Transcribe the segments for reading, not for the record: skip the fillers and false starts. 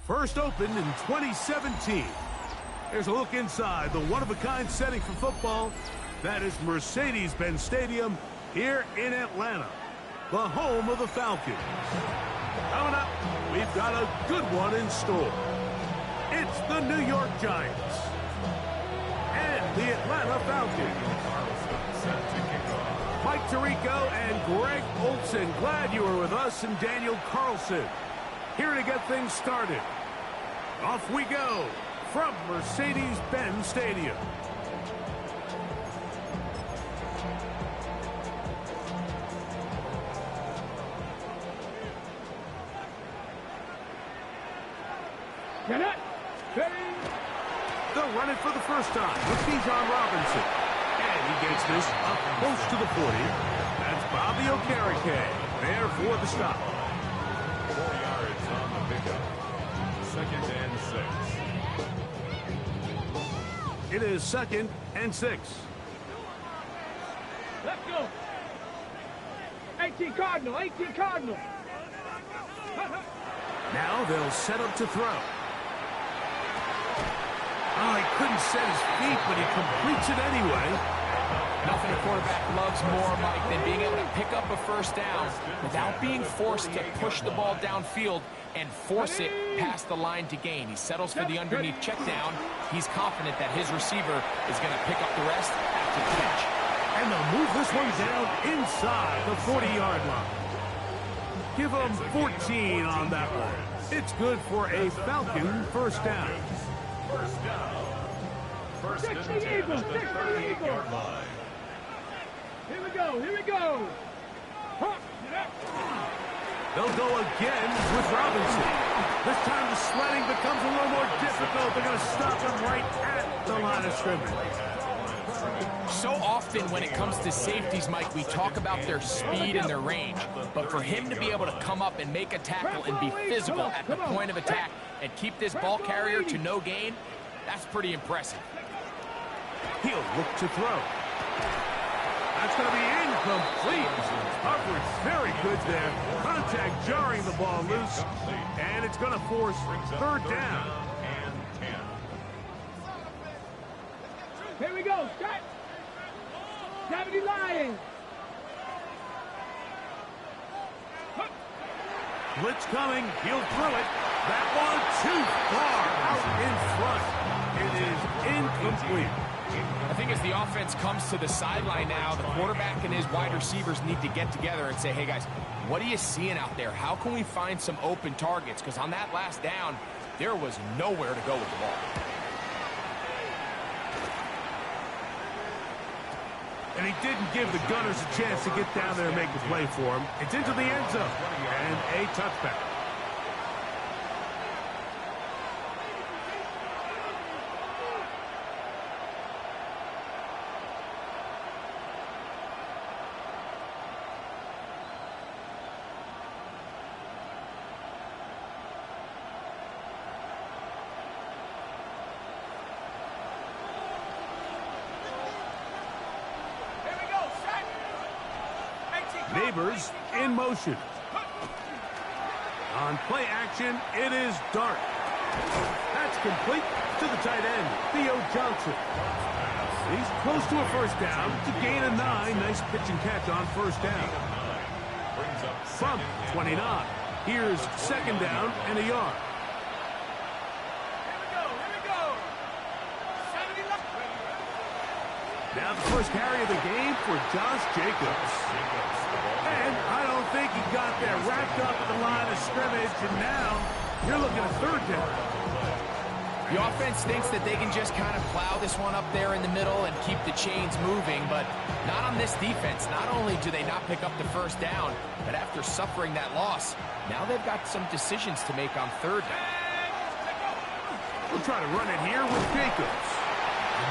First opened in 2017. Here's a look inside the one-of-a-kind setting for football. That is Mercedes-Benz Stadium here in Atlanta, the home of the Falcons. Coming up, we've got a good one in store. It's the New York Giants and the Atlanta Falcons. Mike Tirico and Greg Olson, glad you were with us, and Daniel Carlson here to get things started. Off we go from Mercedes-Benz Stadium. Get it! They'll run it for the first time with Bijan Robinson. And he gets this up close to the 40. That's Bobby Okereke there for the stop. 4 yards on the pickup. 2nd and 6. It is 2nd and 6. Let's go! 18 Cardinal, 18 Cardinal! Now they'll set up to throw. Oh, he couldn't set his feet, but he completes it anyway. Nothing a quarterback loves more, Mike, than being able to pick up a first down without being forced to push the ball downfield and force it past the line to gain. He settles for the underneath check down. He's confident that his receiver is going to pick up the rest after the catch. And they'll move this one down inside the 40-yard line. Give them 14 on that one. It's good for a Falcon first down. First down. First and 10 at the 38-yard line. Here we go, here we go! They'll go again with Robinson. This time the sledding becomes a little more difficult. They're going to stop him right at the line of scrimmage. So often when it comes to safeties, Mike, we talk about their speed and their range. But for him to be able to come up and make a tackle and be physical at the point of attack and keep this ball carrier to no gain, that's pretty impressive. He'll look to throw. That's going to be incomplete. Coverage very good there. Contact jarring the ball loose. And it's going to force third down. And 10. Here we go, set! 70 Lions! Blitz coming. He'll throw it. That one too far out in front. It is incomplete. I think as the offense comes to the sideline now, the quarterback and his wide receivers need to get together and say, hey guys, what are you seeing out there? How can we find some open targets? Because on that last down, there was nowhere to go with the ball. And he didn't give the Gunners a chance to get down there and make the play for him. It's into the end zone and a touchback. Neighbors in motion. On play action, it is Dart. That's complete to the tight end, Theo Johnson. He's close to a first down to gain a 9. Nice pitch and catch on first down. From 29, here's second down and a yard. Now the first carry of the game for Josh Jacobs. And I don't think he got there wrapped up at the line of scrimmage, and now you're looking at third down. The offense thinks that they can just kind of plow this one up there in the middle and keep the chains moving, but not on this defense. Not only do they not pick up the first down, but after suffering that loss, now they've got some decisions to make on third down. We'll try to run it here with Jacobs.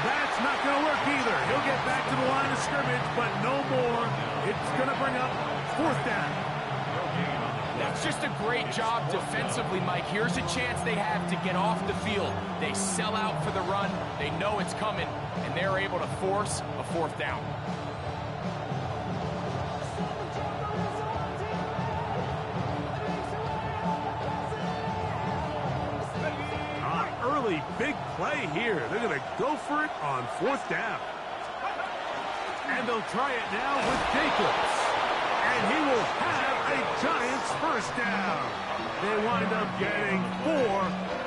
That's not going to work either. He'll get back to the line of scrimmage, but no more. It's going to bring up fourth down. That's just a great job defensively, Mike. Here's a chance they have to get off the field. They sell out for the run. They know it's coming, and they're able to force a fourth down. Early big play here. They're going to go for it on 4th down. And they'll try it now with Jacobs. And he will have a Giants first down. They wind up getting 4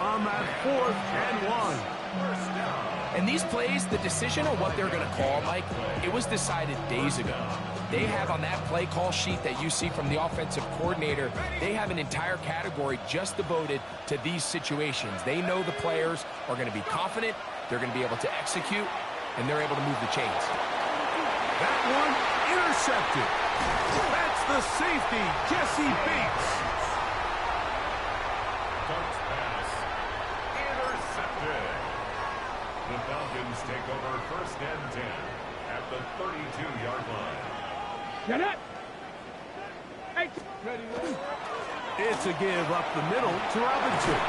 on that 4th and 1. And these plays, the decision on what they're going to call, Mike, it was decided days ago. They have on that play call sheet that you see from the offensive coordinator, they have an entire category just devoted to these situations. They know the players are going to be confident, they're going to be able to execute, and they're able to move the chains. That one intercepted. That's the safety, Jesse Bates. Darts pass. Intercepted. The Falcons take over 1st and 10 at the 32-yard line. Get it. It's a give up the middle to Robinson.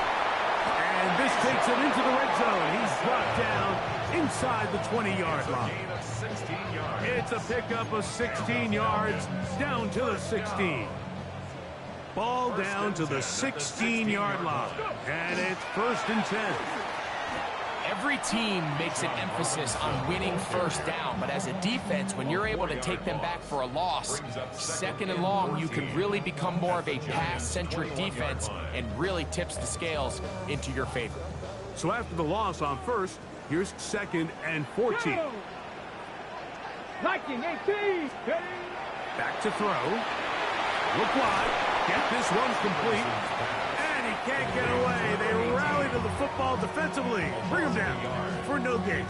And this takes him into the red zone. He's brought down inside the 20-yard line. Gain of 16 yards. It's a pickup of 16 yards down to the 16. Ball down to the 16-yard line. And it's 1st and 10. Every team makes an emphasis on winning 1st down, but as a defense, when you're able to take them back for a loss, 2nd and long, you can really become more of a pass-centric defense and really tips the scales into your favor. So after the loss on 1st, here's 2nd and 14. Liking 18. Back to throw. Look wide. Get this one complete. And he can't get away. They rally to the football defensively. Bring him down for no gain.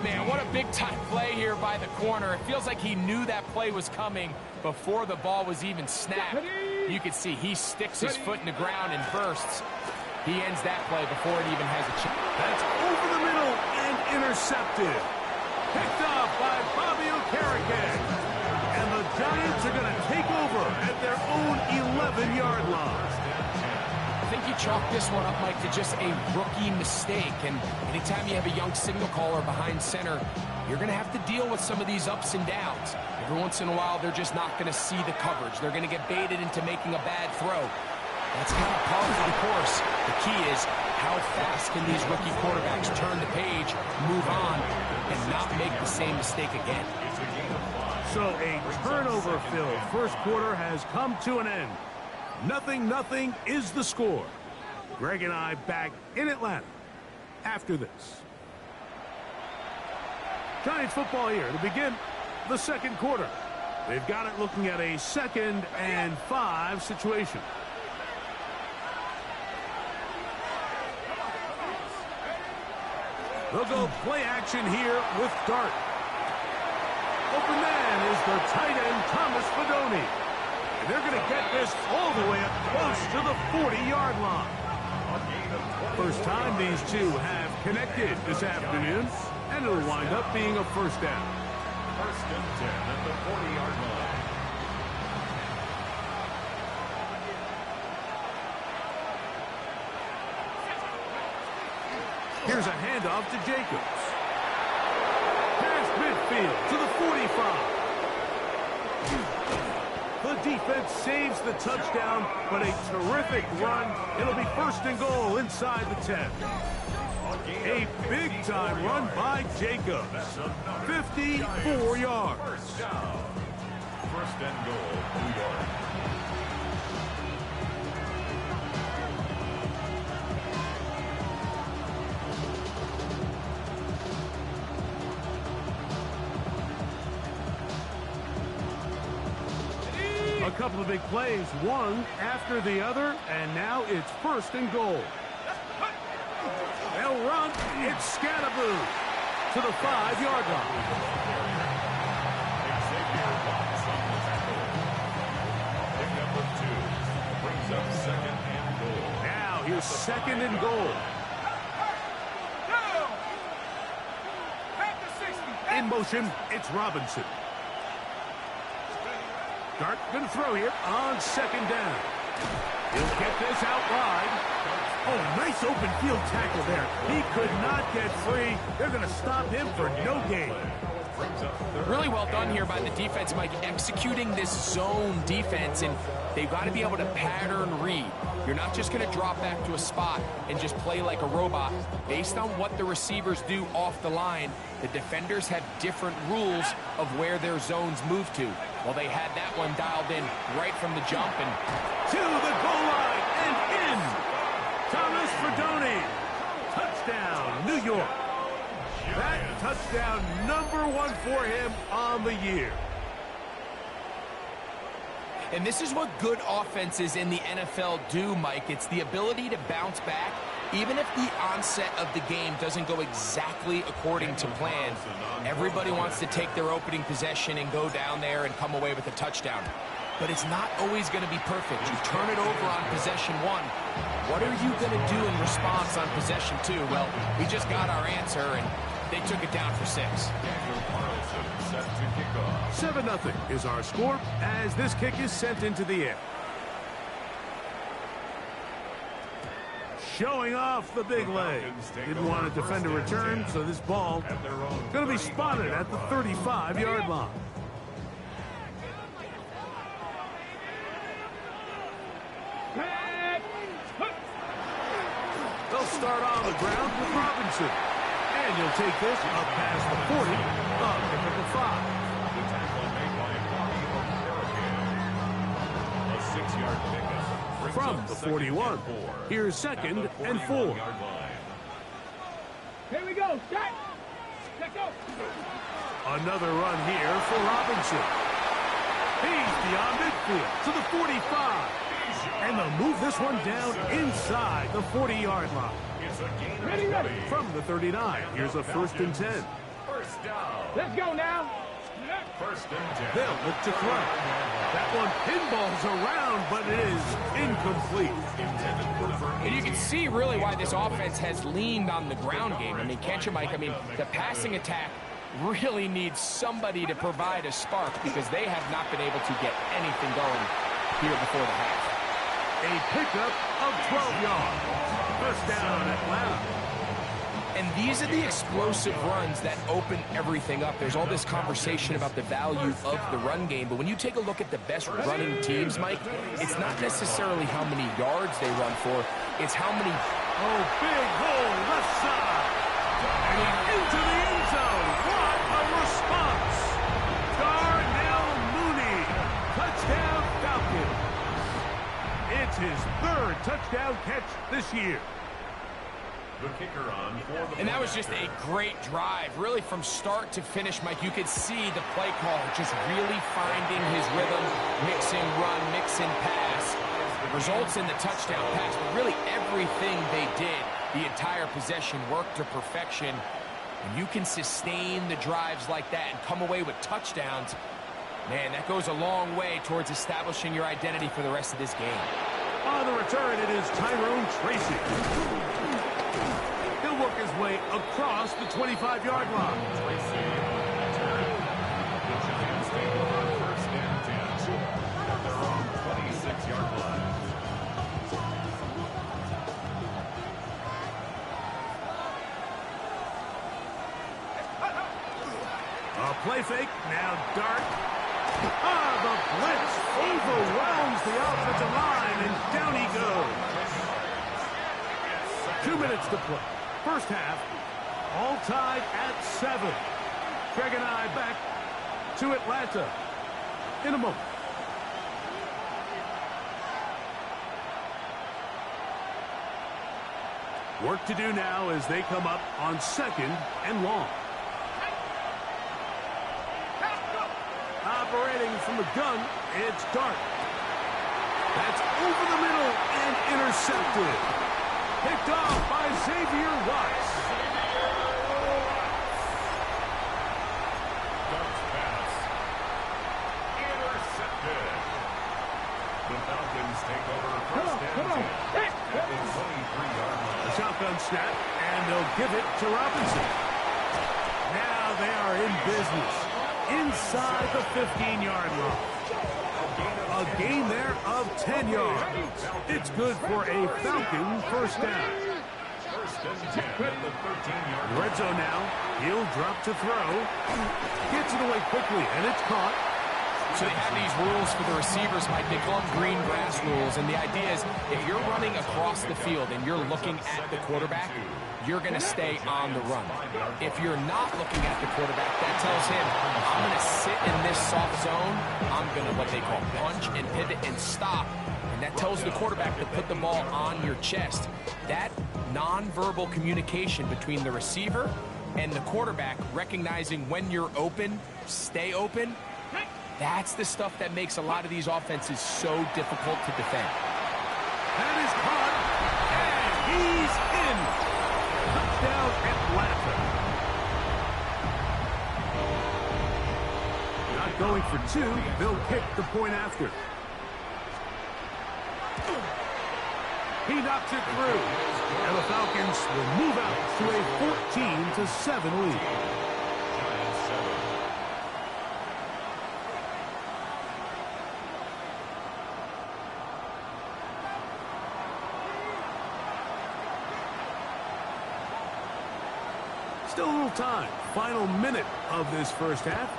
Man, what a big-time play here by the corner. It feels like he knew that play was coming before the ball was even snapped. You can see he sticks his foot in the ground and bursts. He ends that play before it even has a chance. That's over the middle and intercepted. Picked off by Bobby Okereke. And the Giants are going to take over at their own 11-yard line. I think you chalk this one up, Mike, to just a rookie mistake. And anytime you have a young signal caller behind center, you're going to have to deal with some of these ups and downs. Every once in a while, they're just not going to see the coverage. They're going to get baited into making a bad throw. That's kind of part of the course. The key is how fast can these rookie quarterbacks turn the page, move on, and not make the same mistake again. So a turnover-filled 1st quarter has come to an end. 0-0 is the score. Greg and I back in Atlanta after this. Giants football here to begin the 2nd quarter. They've got it looking at a 2nd and 5 situation. They'll go play action here with Dart. Open man is the tight end, Thomas Fedoni. And they're going to get this all the way up close to the 40-yard line. First time these two have connected this afternoon, and it'll wind up being a 1st down. 1st and 10 at the 40-yard line. Here's a handoff to Jacobs. Past midfield to the 45. The defense saves the touchdown, but a terrific run. It'll be 1st and goal inside the 10. A big-time run by Jacobs. 54 yards. 1st and goal, New York. A couple of big plays, one after the other, and now it's 1st and goal. They'll run. It's Scatterboo to the 5-yard line. Xavier Watts on the tackle. Pickup of 2. Brings up 2nd and goal. Now here's 2nd and goal. In motion, it's Robinson. Dart going to throw here on 2nd down. He'll get this out wide. Oh, nice open field tackle there. He could not get free. They're going to stop him for no gain. Really well done here by the defense, Mike, executing this zone defense, and they've got to be able to pattern read. You're not just going to drop back to a spot and just play like a robot. Based on what the receivers do off the line, the defenders have different rules of where their zones move to. Well, they had that one dialed in right from the jump. And to the goal line and in. Thomas Ferdoni. Touchdown, New York. That touchdown #1 for him on the year. And this is what good offenses in the NFL do, Mike. It's the ability to bounce back, even if the onset of the game doesn't go exactly according to plan. Everybody wants to take their opening possession and go down there and come away with a touchdown. But it's not always going to be perfect. You turn it over on possession 1. What are you going to do in response on possession 2? Well, we just got our answer, and they took it down for 6. 7-0 is our score as this kick is sent into the air. Showing off the big leg. Didn't want to defend a return, so this ball going to be spotted at the 35-yard line. They'll start on the ground with Robinson. And you'll take this up past the 40, up to the 5. The tackle made by Bobby O'Harahan. A 6-yard pickup. From the 41, here's 2nd and 4. Here we go. Start. Let's go. Another run here for Robinson. He's beyond midfield to the 45. And they'll move this one down inside the 40-yard line. Ready. From the 39, here's a 1st and 10. First down. Let's go now. First and 10. They'll look to throw. That one pinballs around, but it is incomplete. And you can see really why this offense has leaned on the ground game. I mean, can't you, Mike? I mean, the passing attack really needs somebody to provide a spark because they have not been able to get anything going here before the half. A pickup of 12 yards. First down, Atlanta. And these are the explosive runs that open everything up. There's all this conversation about the value of the run game, but when you take a look at the best running teams, Mike, it's not necessarily how many yards they run for, it's how many... Oh, big hole, left side. And into the end zone. What a response. Darnell Mooney. Touchdown Falcons. It's his 3rd touchdown catch this year. The kicker on for the... And that was just a great drive. Really, from start to finish, Mike, you could see the play caller just really finding his rhythm, mixing run, mixing pass. Results in the touchdown pass, but really everything they did, the entire possession worked to perfection. And you can sustain the drives like that and come away with touchdowns. Man, that goes a long way towards establishing your identity for the rest of this game. On the return, it is Tyrone Tracy. He'll work his way across the 25-yard line. Tracy return. The Giants take over first and 10 at their own 26-yard line. A play fake, now dart. The blitz overwhelms the offensive line, and down he goes. 2 minutes to play. First half, all tied at 7. Craig and I back to Atlanta in a moment. Work to do now as they come up on 2nd and long. Operating from the gun, it's Dart. That's over the middle and intercepted. Picked off by Xavier Watts. Dart's pass. Intercepted. The Falcons take over first and 10 at the 23-yard line. A shotgun snap, and they'll give it to Robinson. Now they are in business. Inside the 15-yard line. A gain there of 10 yards. It's good for a Falcon first down. First and 10 at the 13-yard line. Red zone now. He'll drop to throw. Gets it away quickly, and it's caught. So they have these rules for the receivers, Mike. They call them green grass rules. And the idea is if you're running across the field and you're looking at the quarterback, you're going to stay on the run. If you're not looking at the quarterback, that tells him, I'm going to sit in this soft zone. I'm going to what they call punch and pivot and stop. And that tells the quarterback to put the ball on your chest. That nonverbal communication between the receiver and the quarterback, recognizing when you're open, stay open, that's the stuff that makes a lot of these offenses so difficult to defend. That is caught, and he's in. Touchdown, Atlanta. Not going for two. They'll kick the point after. He knocks it through, and the Falcons will move out to a 14-7 lead. Still a little time. Final minute of this first half.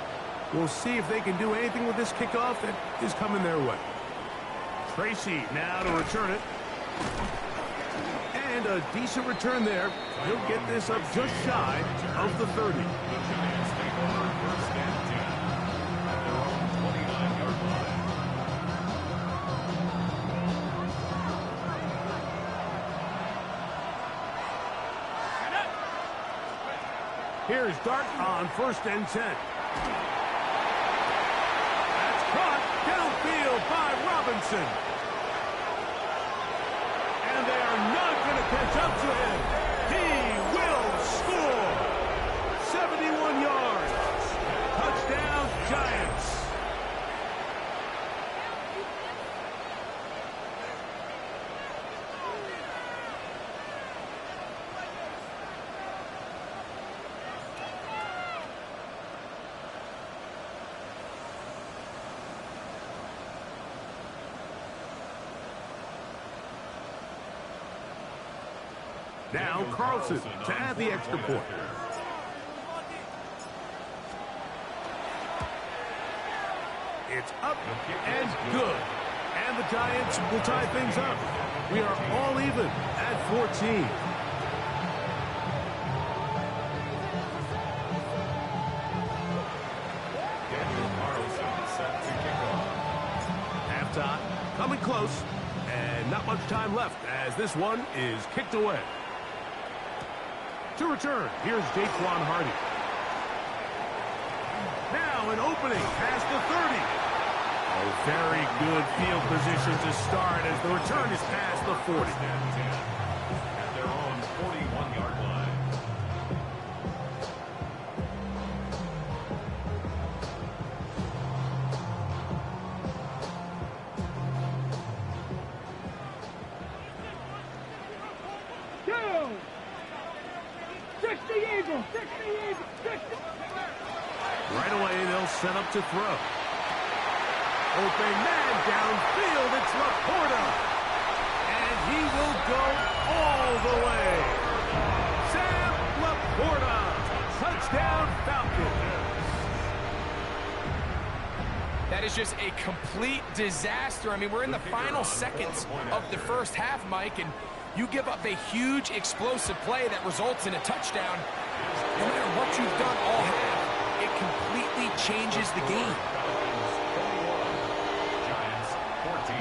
We'll see if they can do anything with this kickoff that is coming their way. Tracy now to return it. And a decent return there. He'll get this up just shy of the 30. The Giants take over first and 10 at their own 29-yard line. Here's Dart on first and 10. That's caught downfield by Robinson. And they are not going to catch up to him. He will score. 71 yards. Touchdown, Giants. Now Carlson to add the extra point. It's up and good. And the Giants will tie things up. We are all even at 14. Set to kick off. Halftime coming close. And not much time left as this one is kicked away. To return, here's Jaquan Hardy. Now an opening past the 30. A very good field position to start as the return is past the 40. First and 10 at their own 41-yard line. Right away, they'll set up to throw. Open man downfield, it's Laporta. And he will go all the way. Sam Laporta. Touchdown, Falcons. That is just a complete disaster. I mean, we're in the final seconds of the first half, Mike, and you give up a huge explosive play that results in a touchdown. No matter what you've done all half, it completely changes the game. Giants 14.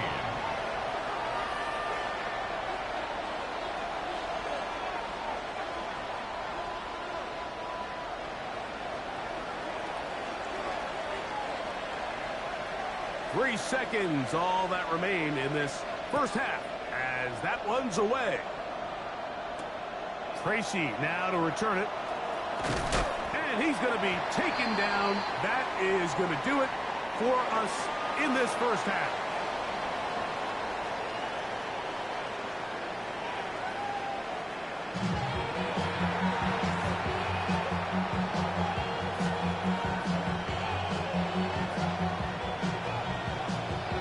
Three seconds, all that remain in this first half as that one's away. Tracy now to return it. And he's going to be taken down. That is going to do it for us in this first half.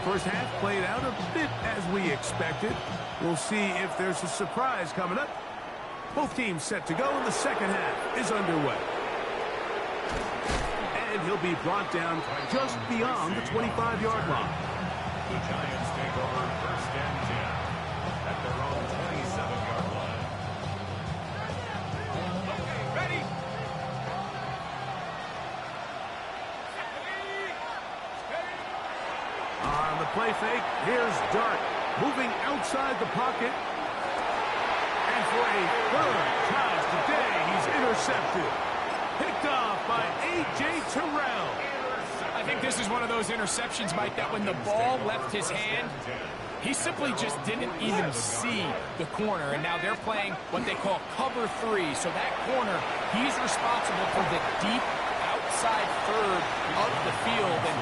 First half played out a bit as we expected. We'll see if there's a surprise coming up. Both teams set to go, and the second half is underway. And he'll be brought down just beyond the 25-yard line. The Giants take over first and 10 at their own 27-yard line. Ready? On the play fake, here's Dart moving outside the pocket. And for a third time today, he's intercepted. Picked off by A.J. Terrell. I think this is one of those interceptions, Mike, that when the ball left his hand, he simply just didn't even see the corner. And now they're playing what they call cover 3. So that corner, he's responsible for the deep outside third of the field. And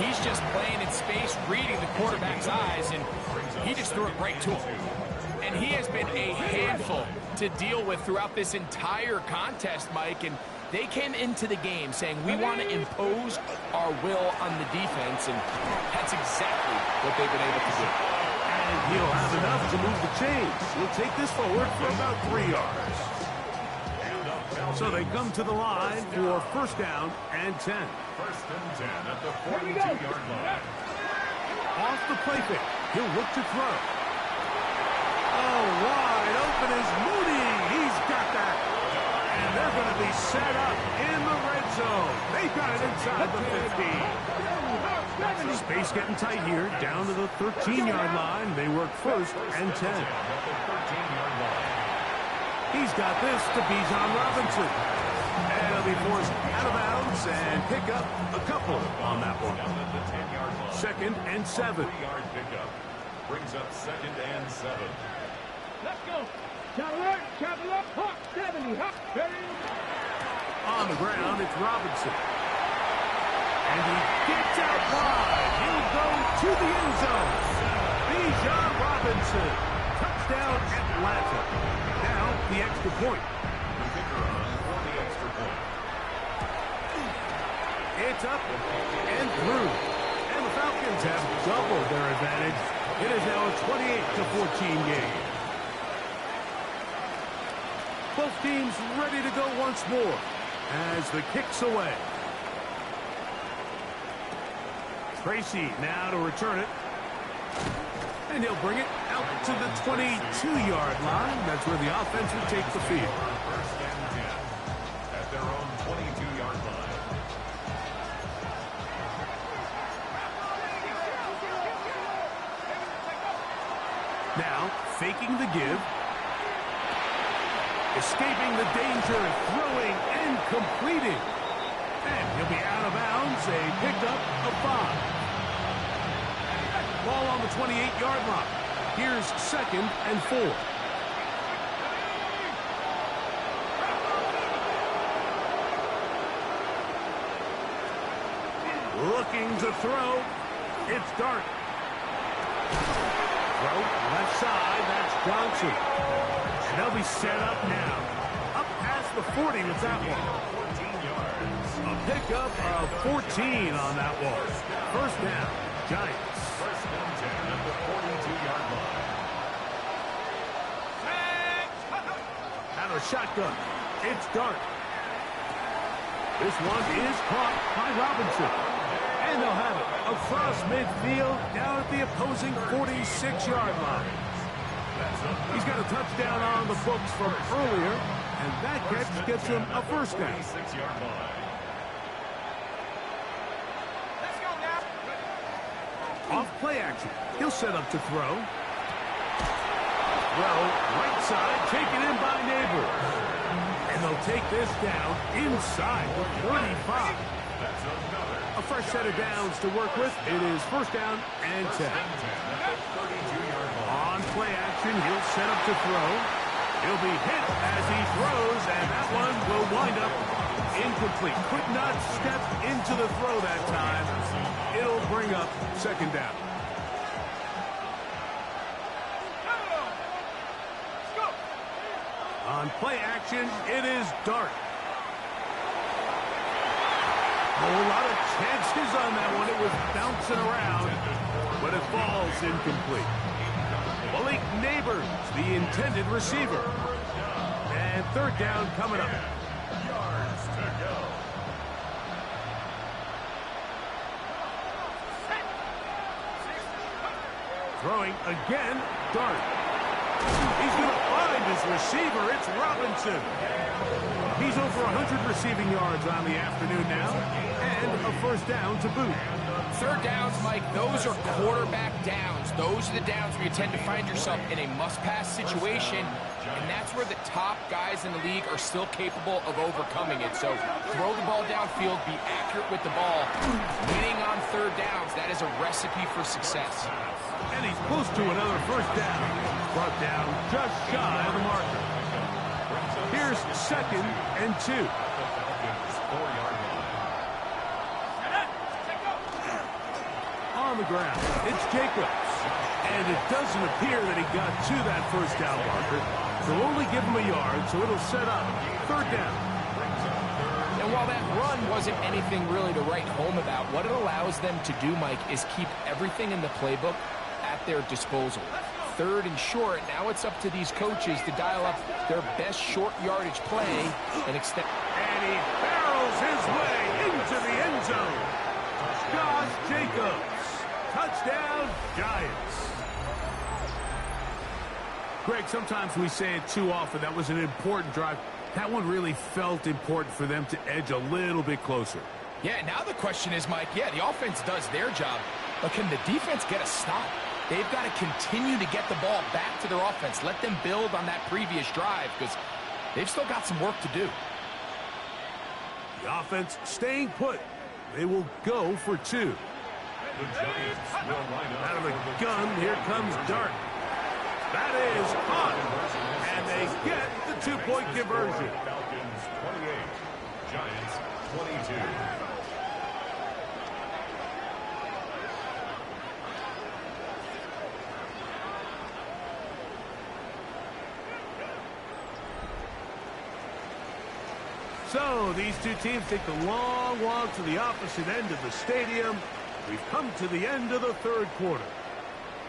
he's just playing in space, reading the quarterback's eyes, and he just threw it right to him. And he has been a handful to deal with throughout this entire contest, Mike. And they came into the game saying, we want to impose our will on the defense, and that's exactly what they've been able to do. And he'll have enough to move the chains. He'll take this forward for about 3 yards. So they come to the line for first down and 10. First and 10 at the 42-yard line. Off the play fake, he'll look to throw. Oh, wide open is Mooney. He's got that. And they're going to be set up in the red zone. They've got it inside the 15. Space getting tight here, down to the 13-yard line. They work first and 10. He's got this to Bijan Robinson. And he'll be forced out of bounds and pick up a couple on that one. Second and 7. 3-yard pickup brings up second and 7. Let's go. Travel up, hop, 70, hop, On the ground, it's Robinson. And he gets out wide. He'll go to the end zone. Bijan Robinson. Touchdown, Atlanta. Now, the extra point. The kicker on for the extra point. It's up and through. And the Falcons have doubled their advantage. It is now a 28-14 game. Both teams ready to go once more as the kick's away. Tracy now to return it. And he'll bring it out to the 22-yard line. That's where the offense will take the field. First and 10 at their own 22-yard line. Now, faking the give. Escaping the danger, throwing and completing. And he'll be out of bounds, a pickup of 5. Ball on the 28-yard line. Here's second and 4. Looking to throw. It's Dart. Throw left side, that's Johnson. And they'll be set up now. Up past the 40 with that one. 14 yards. A pickup of 14 on that one. First down, Giants. First and 10 at the 42-yard line. Out of shotgun. It's Dart. This one is caught by Robinson. And they'll have it across midfield down at the opposing 46-yard line. He's got a touchdown on the books from earlier, and that catch gets him a first down. 46-yard line. Off play action. He'll set up to throw. Throw, right side, taken in by Neighbors. And they'll take this down inside the 35. That's another. A fresh set of downs to work with. It is first down and 10. 32-yard line. On play action, he'll set up to throw. He'll be hit as he throws, and that one will wind up incomplete. Could not step into the throw that time. It'll bring up second down. On play action, it is Dart. A whole lot of chances on that one. It was bouncing around, but it falls incomplete. Malik Neighbors, the intended receiver. third down coming up. Yards to go. Throwing again, Dart. He's going to find his receiver. It's Robinson. He's over 100 receiving yards on the afternoon now, and a first down to boot. Third downs, Mike, those are quarterback downs. Those are the downs where you tend to find yourself in a must-pass situation, and that's where the top guys in the league are still capable of overcoming it. So throw the ball downfield, be accurate with the ball. Winning on third downs, that is a recipe for success. And he's close to another first down. Brought down just shy of the marker. Here's second and 2. On the ground, it's Jacobs. And it doesn't appear that he got to that first down marker. They'll only give him a yard, so it'll set up third down. And while that run wasn't anything really to write home about, what it allows them to do, Mike, is keep everything in the playbook at their disposal. Third and short, now it's up to these coaches to dial up their best short yardage play and extend. And he barrels his way into the end zone. Josh Jacobs. Touchdown, Giants. Greg, sometimes we say it too often. That was an important drive. That one really felt important for them to edge a little bit closer. Yeah, now the question is, Mike, yeah, the offense does their job, but can the defense get a stop? They've got to continue to get the ball back to their offense. Let them build on that previous drive because they've still got some work to do. The offense staying put. They will go for 2. Out of the gun, here comes Dart. That is caught. And they get the 2-point conversion. Falcons 28, Giants 22. So these two teams take the long walk to the opposite end of the stadium. We've come to the end of the third quarter.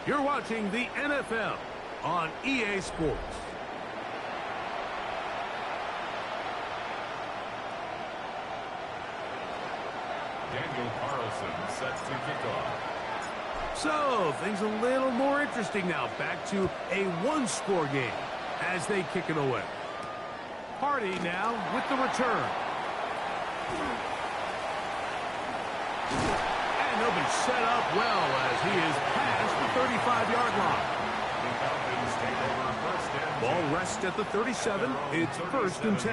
You're watching the NFL on EA Sports. Daniel Carlson set to kick off. So things a little more interesting now. Back to a one-score game as they kick it away. Hardy now with the return. And he'll be set up well as he is past the 35-yard line. The Falcons take over first and 10. Ball rests at the 37. It's first and 10.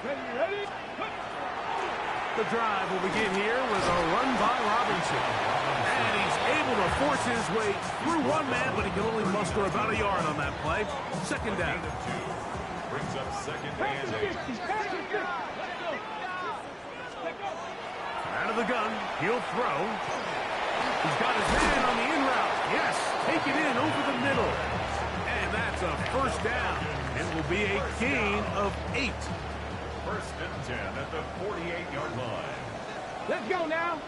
Ready? The drive will begin here with a run by Robinson. And he's able to force his way through one man, but he can only muster about a yard on that play. Second down. Brings up second Pass and the 8. 50. Pass the 50. Out of the gun, he'll throw. He's got his man on the in route. Yes, take it in over the middle. And that's a first down. It will be a gain of 8. First and 10 at the 48-yard line. Let's go now.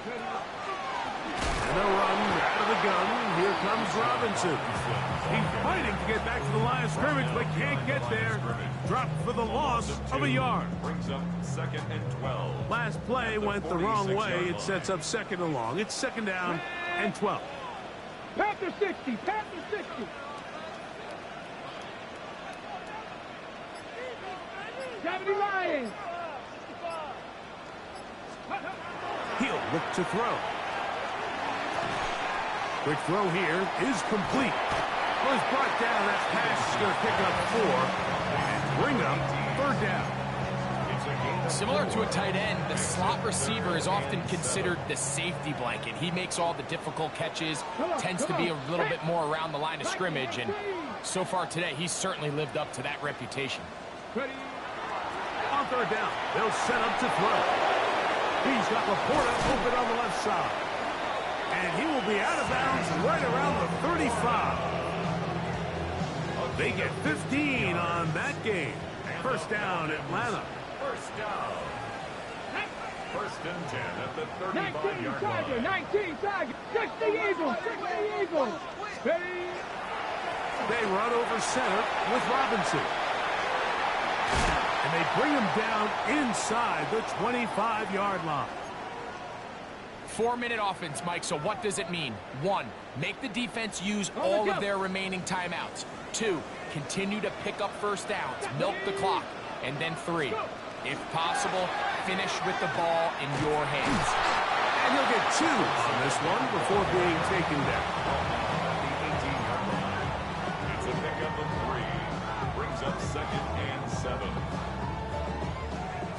And they'll run out of the gun. Here comes Robinson. He's fighting to get back to the line of scrimmage, but can't get there. Dropped for the loss of a yard. Brings up second and 12. Last play went the wrong way. It sets up second and long. It's second down and 12. Panther 60. Panther 60. Gravity Lions. He'll look to throw. Quick throw here is complete. Was brought down. That pass is going to pick up 4 and bring up third down. Similar to a tight end, the slot receiver is often considered the safety blanket. He makes all the difficult catches, tends to be a little bit more around the line of scrimmage, and so far today, he's certainly lived up to that reputation. Ready? On third down, they'll set up to throw. He's got Laporta open on the left side. And he will be out of bounds right around the 35. They get 15 on that game. First down, Atlanta. First down. First and 10 at the 19 35-yard Tiger. line. 19 Tiger. 60 Eagles. 60 Eagles. Ready? They run over center with Robinson. And they bring him down inside the 25-yard line. 4-minute offense, Mike, so what does it mean? 1, make the defense use all of their remaining timeouts. 2, continue to pick up first downs, milk the clock. And then 3, if possible, finish with the ball in your hands. And he'll get 2 on this one before being taken down. It's a pickup of 3. Brings up 2nd and 7.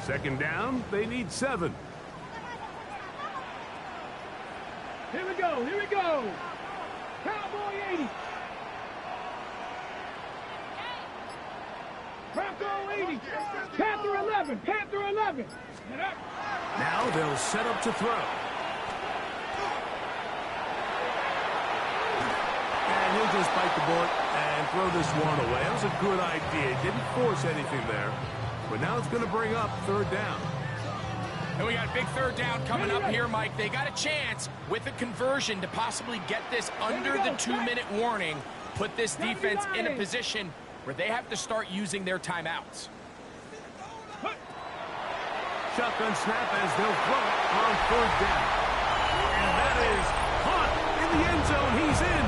2nd down, they need 7. Here we go, here we go. Cowboy 80. Bronco 80. Panther 11, Panther 11. Now they'll set up to throw. And he'll just bite the bullet and throw this one away. That was a good idea. Didn't force anything there. But now it's going to bring up 3rd down. And we got a big 3rd down coming up here, Mike. They got a chance with a conversion to possibly get this under the 2-minute warning, put this defense in a position where they have to start using their timeouts. Shotgun snap as they'll throw it on 3rd down. And that is caught in the end zone. He's in.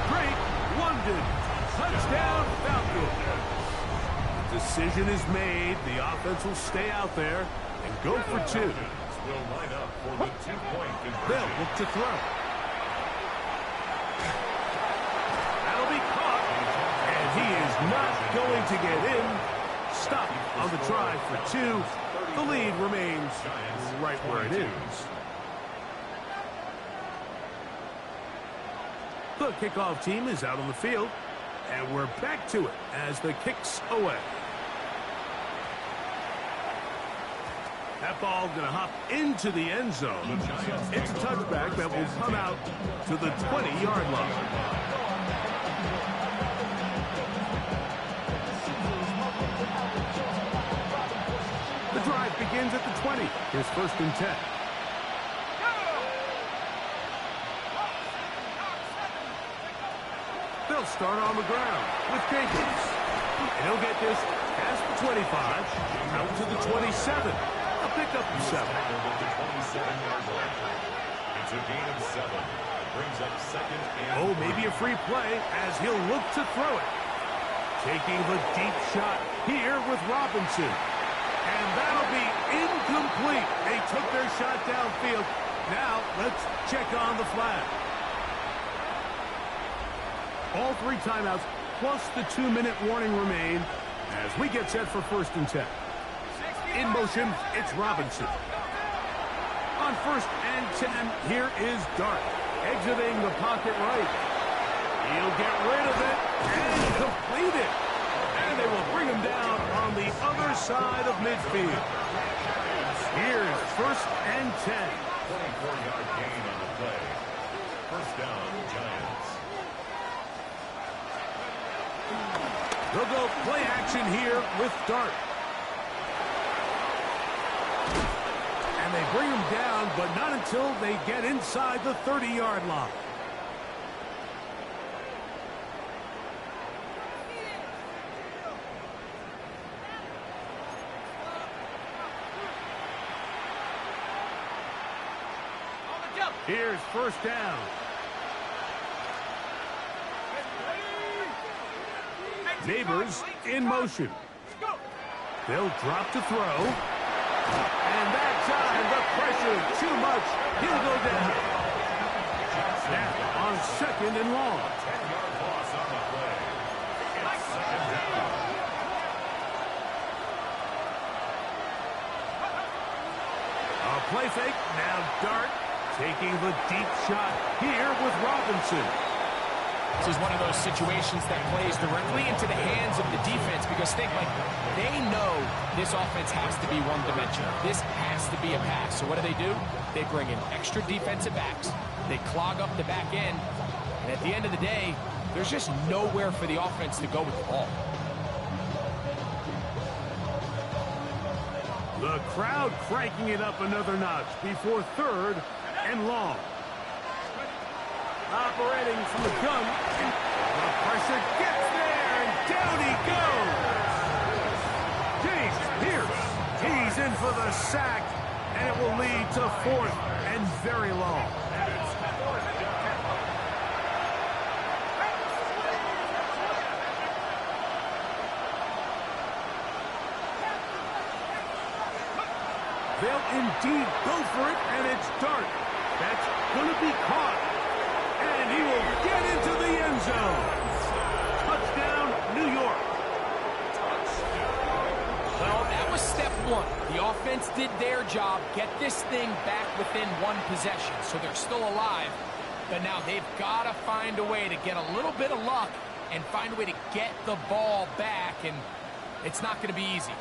Drake London. Touchdown, Falcons. Decision is made. The offense will stay out there and go for 2. Will line up for the 2-point conversion. They'll look to throw. That'll be caught. And he is not going to get in. Stop on the try for 2. The lead remains right where it is. The kickoff team is out on the field. And we're back to it as the kick's away. That ball going to hop into the end zone. It's a touchback that will come out to the 20-yard line. The drive begins at the 20. Here's 1st and 10. They'll start on the ground with Jacobs. And he'll get this past the 25 out to the 27. A pickup of 7. It's a gain of 7. Brings up 2nd and Oh, maybe a free play as he'll look to throw it. Taking the deep shot here with Robinson. And that'll be incomplete. They took their shot downfield. Now let's check on the flag. All 3 timeouts plus the 2-minute warning remain as we get set for 1st and 10. In motion, it's Robinson. On 1st and 10, here is Dart. Exiting the pocket right. He'll get rid of it and complete it. And they will bring him down on the other side of midfield. Here's 1st and 10. 24-yard gain on the play. 1st down, Giants. They'll go play action here with Dart. And they bring him down, but not until they get inside the 30-yard line. Here's 1st down. Neighbors in motion. They'll drop to throw. And that time, the pressure too much. He'll go down. Snap on 2nd and long. 10-yard loss on the play. It's 2nd down. A play fake. Now Dart taking the deep shot here with Robinson. This is one of those situations that plays directly into the hands of the defense because think, like, they know this offense has to be one-dimensional. This has to be a pass. So what do? They bring in extra defensive backs. They clog up the back end. And at the end of the day, there's just nowhere for the offense to go with the ball. The crowd cranking it up another notch before 3rd and long. Operating from the gun. The pressure, gets there, and down he goes. James Pierce, he's in for the sack, and it will lead to 4th and very long. They'll indeed go for it, and it's Dart. That's going to be caught. And he will get into the end zone. Touchdown, New York. Well, that was step one. The offense did their job, get this thing back within one possession, so they're still alive. But now they've got to find a way to get a little bit of luck and find a way to get the ball back, and it's not going to be easy.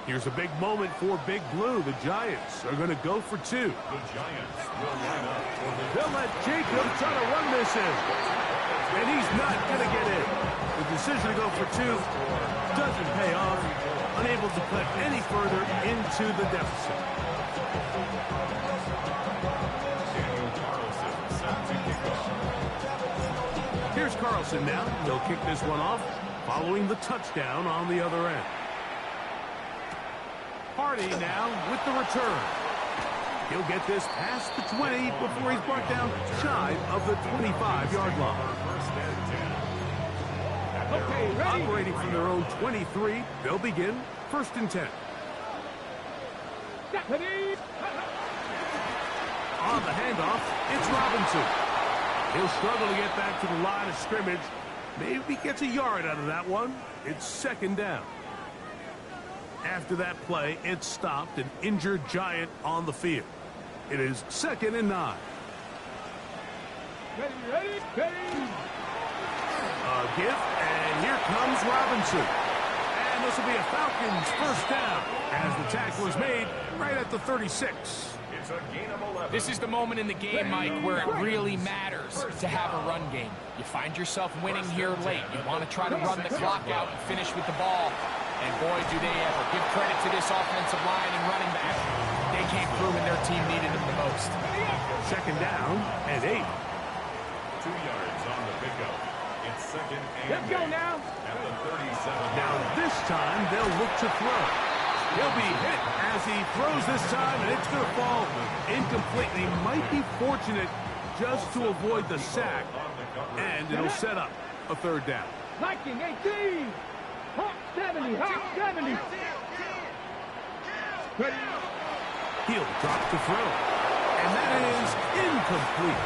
Here's a big moment for Big Blue. The Giants are going to go for 2. The Giants will line up for the... They'll let Jacob try to run this in. And he's not going to get in. The decision to go for 2 doesn't pay off. Unable to cut any further into the deficit. Daniel Carlson set to kick off. Here's Carlson now. He'll kick this one off, following the touchdown on the other end. Hardy now with the return. He'll get this past the 20 before he's brought down shy of the 25-yard line. Okay, ready. Operating from their own 23, they'll begin 1st and 10. Ready. On the handoff, it's Robinson. He'll struggle to get back to the line of scrimmage. Maybe gets a yard out of that one. It's 2nd down. After that play, it stopped an injured Giant on the field. It is 2nd and 9. Ready. A give, and here comes Robinson. And this will be a Falcons 1st down as the tackle is made right at the 36. It's a gain of 11. This is the moment in the game, Mike, where it really matters to have a run game. You find yourself winning here late. You want to try to run the clock out and finish with the ball. And boy, do they ever. Give credit to this offensive line and running back. They came through when their team needed them the most. 2nd down and 8. 2 yards on the pickup. It's 2nd and Let's go 8 now. at the 37. Now this time they'll look to throw. He'll be hit as he throws this time, and it's going to fall incomplete. He might be fortunate just to avoid the sack, and it'll set up a 3rd down. Viking 18. Hawk 70. Hawk 70. Ready. He'll drop the throw, and that is incomplete.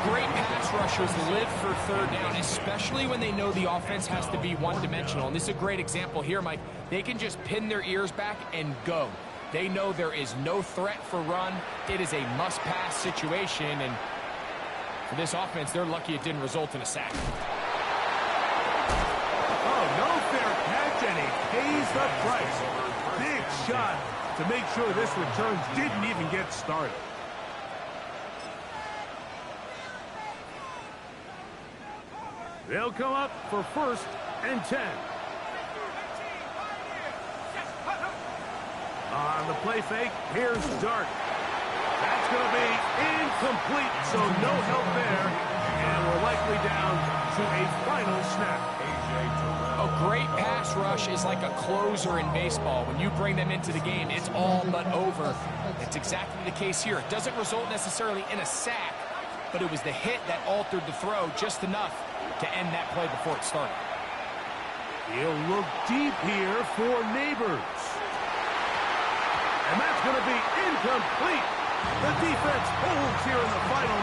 Great pass rushers live for 3rd down, especially when they know the offense has to be one-dimensional. And this is a great example here, Mike. They can just pin their ears back and go. They know there is no threat for run. It is a must-pass situation, and for this offense, they're lucky it didn't result in a sack. Oh, no fair catch, and he pays the price. Big shot to make sure this return didn't even get started. They'll come up for 1st and 10. On the play fake, here's Dart. That's going to be incomplete, so no help there. And we're likely down to a final snap. A great pass rush is like a closer in baseball. When you bring them into the game, it's all but over. It's exactly the case here. It doesn't result necessarily in a sack, but it was the hit that altered the throw just enough to end that play before it started. He'll look deep here for Neighbors. And that's going to be incomplete. The defense holds here in the final